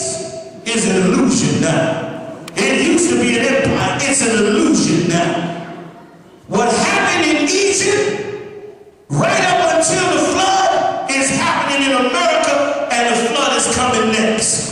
States is an illusion now. It used to be an empire. It's an illusion now. What happened in Egypt, right up until the flood, is happening in America, and the flood is coming next.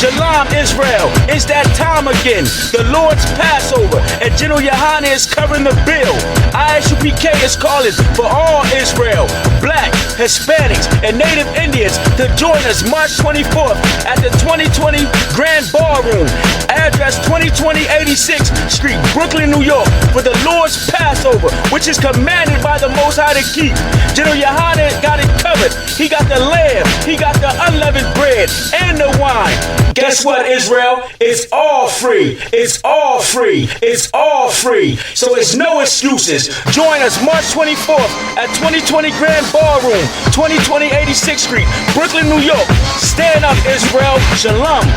Shalom, Israel, it's that time again. The Lord's Passover, and GEN.YAHANNA is covering the bill. I.S.U.P.K is calling for all Israel, Black, Hispanics, and Native Indians to join us March 24th at the 2020 Grand Ballroom, address 2020 86th Street, Brooklyn, New York, for the Lord's Passover, which is commanded by the Most High to keep. GEN.YAHANNA got it covered. He got the lamb, he got the unleavened bread, and the wine. Guess what, Israel? It's all free. It's all free. It's all free. So it's no excuses. Join us March 24th at 2020 Grand Ballroom, 2020 86th Street, Brooklyn, New York. Stand up, Israel. Shalom.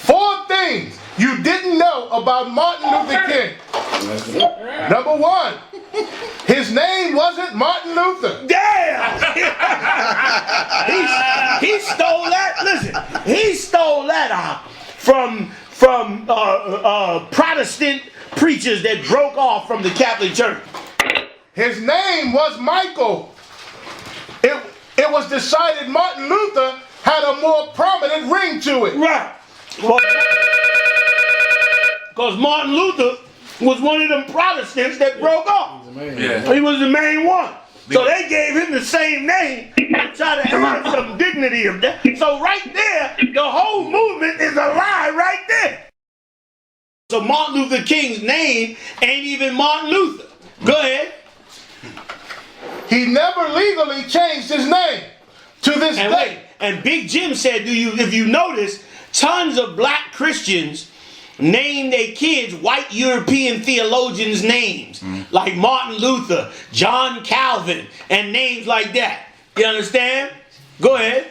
4 things you didn't know about Martin Luther King. Number 1, his name wasn't Martin Luther. Damn! he stole that. Listen, he stole that out from Protestant preachers that broke off from the Catholic Church. His name was Michael. It was decided Martin Luther had a more prominent ring to it. Right. Well, because Martin Luther was one of them Protestants that broke off. He was the main one. So they gave him the same name to try to add some dignity of that. So right there, the whole movement is a lie right there. So Martin Luther King's name ain't even Martin Luther. Go ahead. He never legally changed his name to this day. And Big Jim said, if you notice, tons of black Christians name their kids white European theologians' names, like Martin Luther, John Calvin, and names like that. You understand? Go ahead.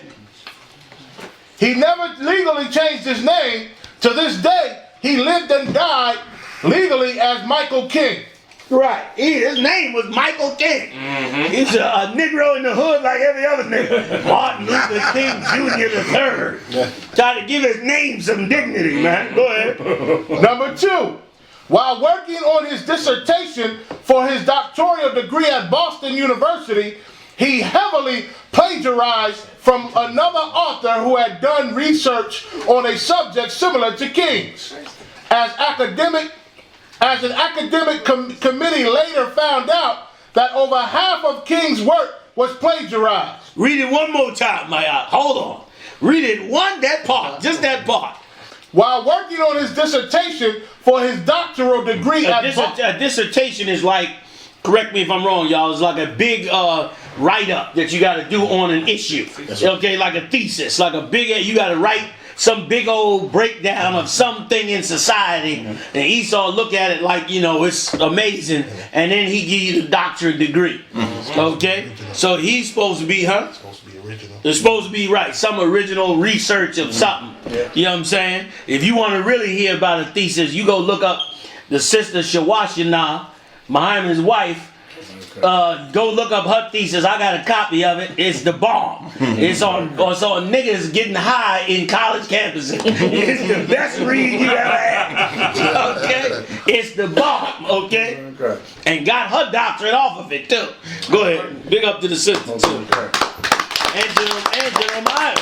He never legally changed his name. To this day, he lived and died legally as Michael King. Right. His name was Michael King. He's a Negro in the hood like every other nigga. Martin Luther King Jr. III. Try to give his name some dignity, man. Go ahead. Number 2, while working on his dissertation for his doctoral degree at Boston University, he heavily plagiarized from another author who had done research on a subject similar to King's. As an academic committee later found out that over half of King's work was plagiarized. Read it one more time, my eye. Hold on. Read it that part, just that part. While working on his dissertation for his doctoral degree a dissertation is like, correct me if I'm wrong, y'all, it's like a big write-up that you got to do on an issue. Okay, like a thesis, like a big, you got to write some big old breakdown of something in society, and Esau look at it like, it's amazing, and then he give you the doctorate degree. Okay? So he's supposed to be, It's supposed to be original. It's supposed to be, right, some original research of something. You know what I'm saying? If you want to really hear about a thesis, you go look up the sister Shawashina, Muhammad's wife. Go look up her thesis. I got a copy of it. It's the bomb. It's on niggas getting high in college campuses. It's the best read you ever had. Okay? It's the bomb. Okay? And got her doctorate off of it too. Go ahead. Big up to the sister too. And Jeremiah.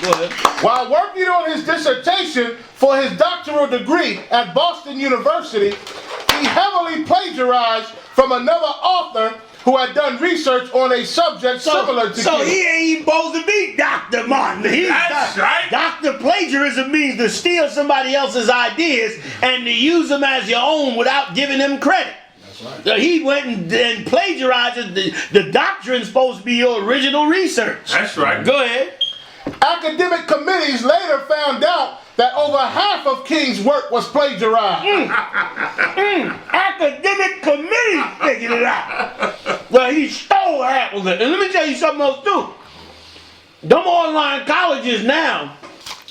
Go ahead. While working on his dissertation for his doctoral degree at Boston University, he heavily plagiarized from another author who had done research on a subject similar to So King. he ain't even supposed to be Dr. Martin. That's right. Dr. Plagiarism means to steal somebody else's ideas and to use them as your own without giving them credit. That's right. So he went and plagiarized the doctrine's supposed to be your original research. That's right. Go ahead. Academic committees later found out that over half of King's work was plagiarized. Academic committee figured it out. Well, he stole half of it. And let me tell you something else too. Them online colleges now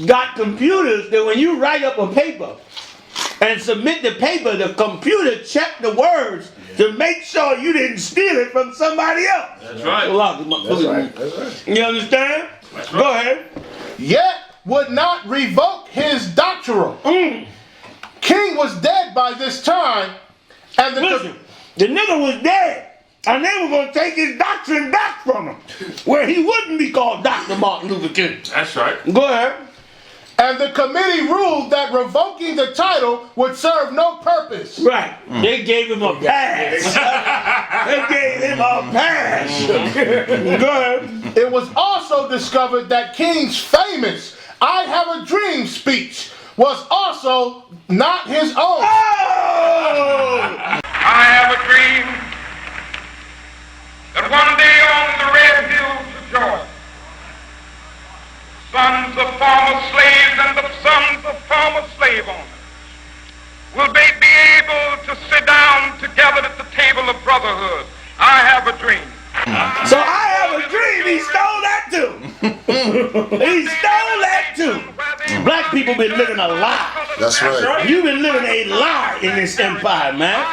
got computers that when you write up a paper and submit the paper, the computer check the words to make sure you didn't steal it from somebody else. That's right. That's right. That's right. You understand? That's right. Go ahead. Yet would not revoke his doctoral. King was dead by this time, and Listen, the nigga was dead. And they were going to take his doctrine back from him, where he wouldn't be called Dr. Martin Luther King. That's right. Go ahead. And the committee ruled that revoking the title would serve no purpose. Right. They gave him a pass. They gave him a pass. Go ahead. It was also discovered that King's famous "I Have a Dream" speech was also not his own. Oh! I have a dream that one day on the red hills of Georgia, sons of former slaves and the sons of former slave owners will be able to sit down together at the table of brotherhood. I have a dream. So I have a dream. He stole that too. He stole that too. Black people been living a lie. That's right. You've been living a lie in this empire, man.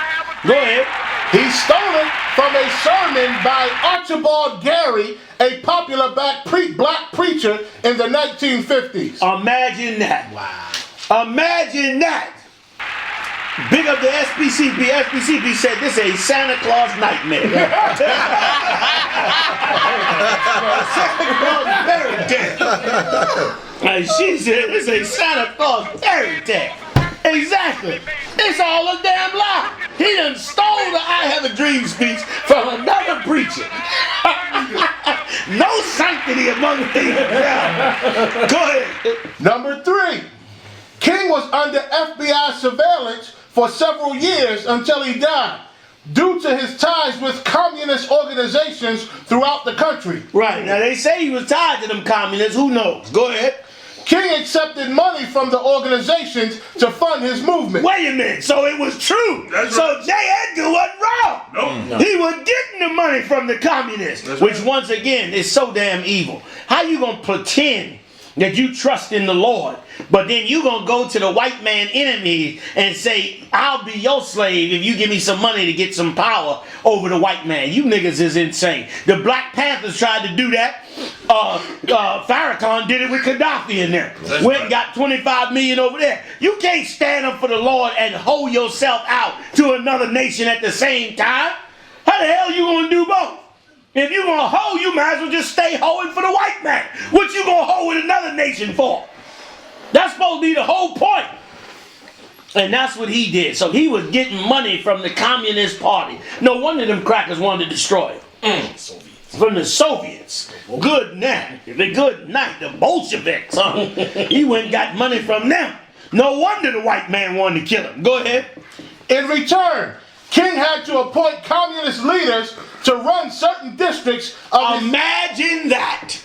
Go ahead. He stole it from a sermon by Archibald Gary, a popular black preacher in the 1950s. Imagine that. Wow. Imagine that. Big up the SPCP. SPCP said this is a Santa Claus nightmare. Santa Claus fairy tale. And she said this is a Santa Claus fairy tale. Exactly. It's all a damn lie. He done stole the "I Have a Dream" speech from another preacher. No sanctity among the Go ahead. Number 3, King was under FBI surveillance for several years until he died, due to his ties with communist organizations throughout the country. Right. Now they say he was tied to them communists. Who knows? Go ahead. King accepted money from the organizations to fund his movement. Wait a minute. So it was true. So J. Edgar wasn't wrong. No. He was getting the money from the communists, which once again is so damn evil. How you gonna pretend that you trust in the Lord, but then you gonna go to the white man enemy and say, I'll be your slave if you give me some money to get some power over the white man? You niggas is insane. The Black Panthers tried to do that. Farrakhan did it with Gaddafi in there. Went and got 25 million over there. You can't stand up for the Lord and hold yourself out to another nation at the same time. How the hell you gonna do both? If you gonna hoe, you might as well just stay hoeing for the white man. What you gonna hoe with another nation for? That's supposed to be the whole point. And that's what he did. So he was getting money from the Communist Party. No wonder them crackers wanted to destroy him. From the Soviets. Good night. The good night. The Bolsheviks. He went and got money from them. No wonder the white man wanted to kill him. Go ahead. In return, King had to appoint communist leaders to run certain districts of Imagine that.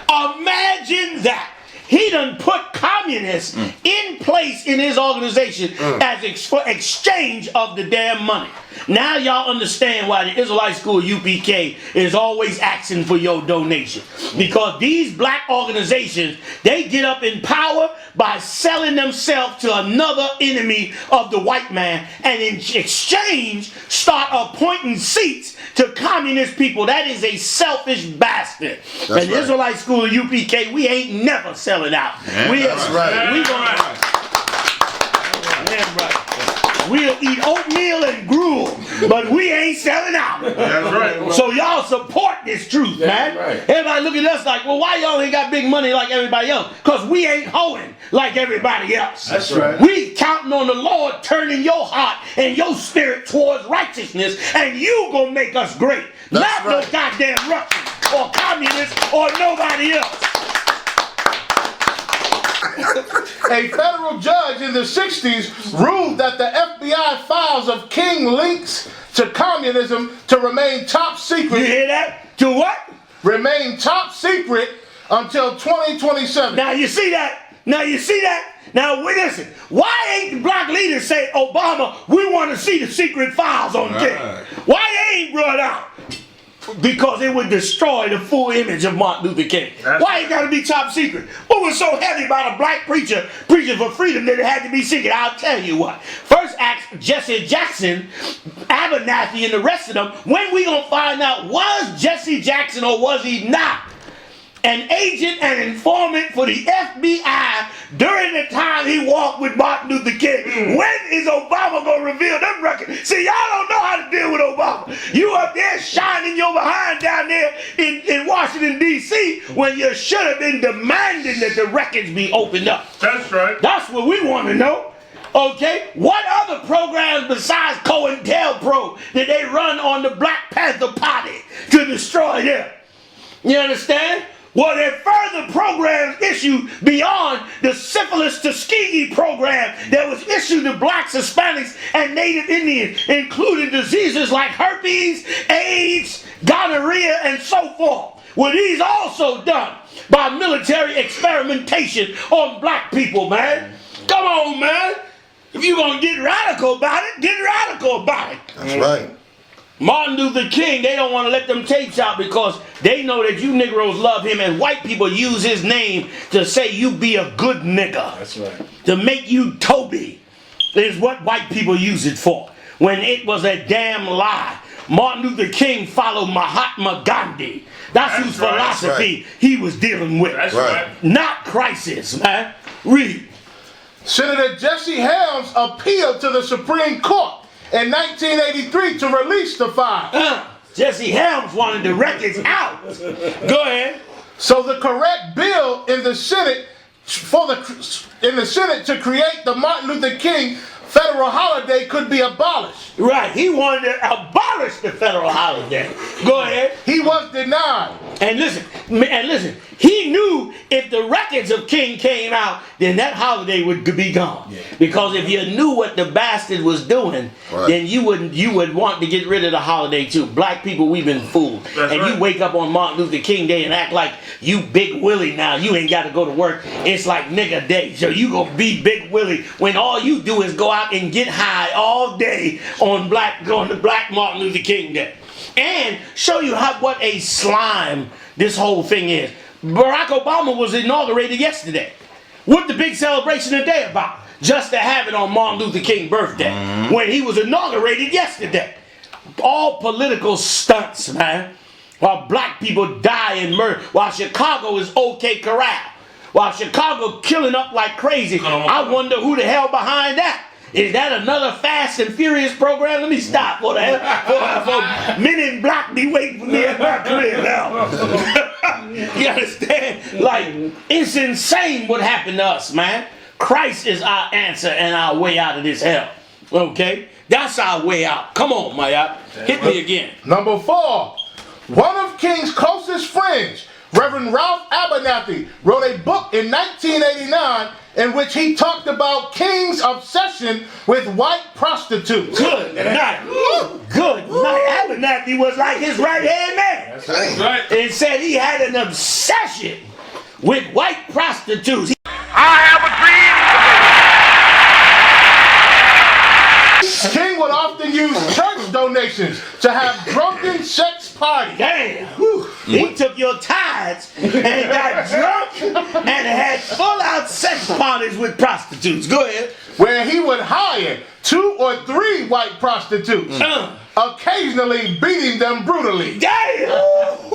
Imagine that. He done put communists in place in his organization as exchange of the damn money. Now y'all understand why the Israelite school UPK is always asking for your donation. Because these black organizations, they get up in power by selling themselves to another enemy of the white man, and in exchange start appointing seats to communist people. That is a selfish bastard. That's and the right. Israelite school of UPK, we ain't never selling out. That's right. We gonna, damn right. We'll eat oatmeal and gruel, but we ain't selling out. That's right. So y'all support this truth, man. right. Everybody look at us like, well, why y'all ain't got big money like everybody else? Because we ain't hoeing like everybody else. That's right. We counting on the Lord turning your heart and your spirit towards righteousness, and you gonna make us great. That's Not right. no goddamn Russians or communists or nobody else. A federal judge in the 60s ruled that the FBI files of King links to communism to remain top You secret. hear that? To what? Remain top secret until 2027. Now you see that? Now you see that? Now wait, listen. Why ain't the black leaders say, Obama, we want to see the secret files on the king? Why they ain't brought out? Because it would destroy the full image of Martin Luther King. Why it got to be top secret? What was so heavy about a black preacher preaching for freedom that it had to be secret? I'll tell you what. First asked Jesse Jackson, Abernathy, and the rest of them, when we gonna find out, was Jesse Jackson or was he not an agent and informant for the FBI during the time he walked with Martin Luther King? When is Obama going to reveal them records? See, y'all don't know how to deal with Obama. You up there shining your behind down there in Washington, D.C. when you should have been demanding that the records be opened up. That's right. That's what we want to know. Okay? What other programs besides COINTELPRO did they run on the Black Panther Party to destroy them? You understand? Were there further programs issued beyond the syphilis Tuskegee program that was issued to blacks, Hispanics, and Native Indians, including diseases like herpes, AIDS, gonorrhea, and so forth? Were these also done by military experimentation on black people, man? Come on, man. If you're going to get radical about it, get radical about it. That's right. Martin Luther King, they don't want to let them tapes out because they know that you Negroes love him, and white people use his name to say you be a good nigga. That's right. To make you Toby is what white people use it for, when it was a damn lie. Martin Luther King followed Mahatma Gandhi. That's whose philosophy he was dealing with. That's right. Not crisis, man. Read. Senator Jesse Helms appealed to the Supreme Court in 1983 to release the file. Jesse Helms wanted the records out. Go ahead. So the correct bill in the Senate to create the Martin Luther King federal holiday could be abolished. Right, he wanted to abolish the federal holiday. Go ahead. He was denied. And listen, he knew if the records of King came out, then that holiday would be gone. Yeah. Because if you knew what the bastard was doing, then you would want to get rid of the holiday too. Black people, we've been fooled. That's and right. You wake up on Martin Luther King Day and act like you Big Willie now. You ain't got to go to work. It's like nigga day. So you gonna be Big Willie when all you do is go out and get high all day on the Black Martin Luther King Day. And show you what a slime this whole thing is. Barack Obama was inaugurated yesterday. What the big celebration today about? Just to have it on Martin Luther King's birthday. When he was inaugurated yesterday. All political stunts, man. While black people die and murder. While Chicago is OK Corral. While Chicago killing up like crazy. I wonder who the hell behind that. Is that another Fast and Furious program? Let me stop for the hell. For Men in Black be waiting for me at my crib now. You understand? Like, it's insane what happened to us, man. Christ is our answer and our way out of this hell. Okay? That's our way out. Come on, Maya. Hit me again. Number 4. One of King's closest friends, Reverend Ralph Abernathy, wrote a book in 1989 in which he talked about King's obsession with white prostitutes. Good night. Good night. Abernathy was like his right-hand man. That's right. And said he had an obsession with white prostitutes. I have a dream. King would often use church donations to have drunken sex parties. Damn. He took your tithes and got drunk and had full-out sex parties with prostitutes. Go ahead. Where he would hire 2 or 3 white prostitutes, occasionally beating them brutally. Damn.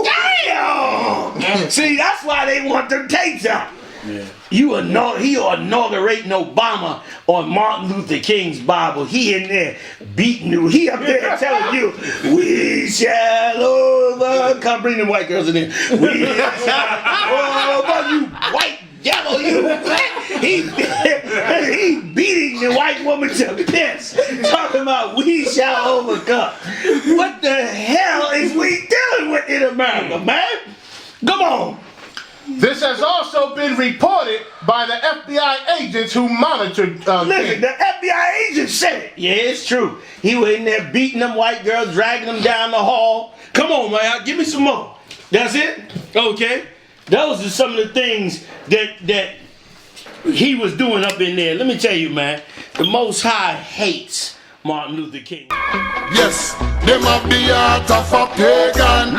Damn. See, that's why they want them tapes out. Yeah. He inaugurating Obama on Martin Luther King's Bible. He in there beating you. He up there telling you, we shall overcome. Bring them white girls in there. We shall overcome, you white devil, you. He beating the white woman to piss. Talking about we shall overcome. What the hell is we dealing with in America, man? Come on. This has also been reported by the FBI agents who monitored Listen, the FBI agents said it. Yeah, it's true. He was in there beating them white girls, dragging them down the hall. Come on, man. Give me some more. That's it? Okay. Those are some of the things that he was doing up in there. Let me tell you, man, the Most High hates Martin Luther King. Yes, them have the heart of a pagan.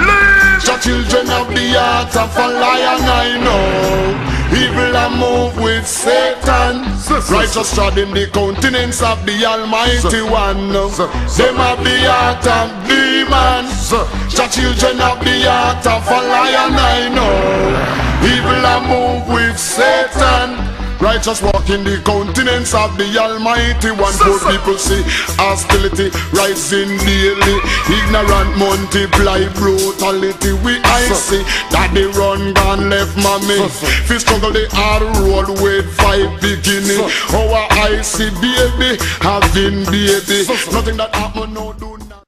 The children have the heart of a lion, I know. Evil a move with Satan. Righteous treading the countenance of the Almighty One. Them have the heart of demons. The children have the heart of a lion, I know. Evil a move with Satan. Righteous walk in the countenance of the Almighty One. Poor people see hostility rising daily. Ignorant multiply brutality. I see that they run gone left mommy. Fi struggle the hard road with 5 beginning. Our I see baby having baby. Nothing that happen no do.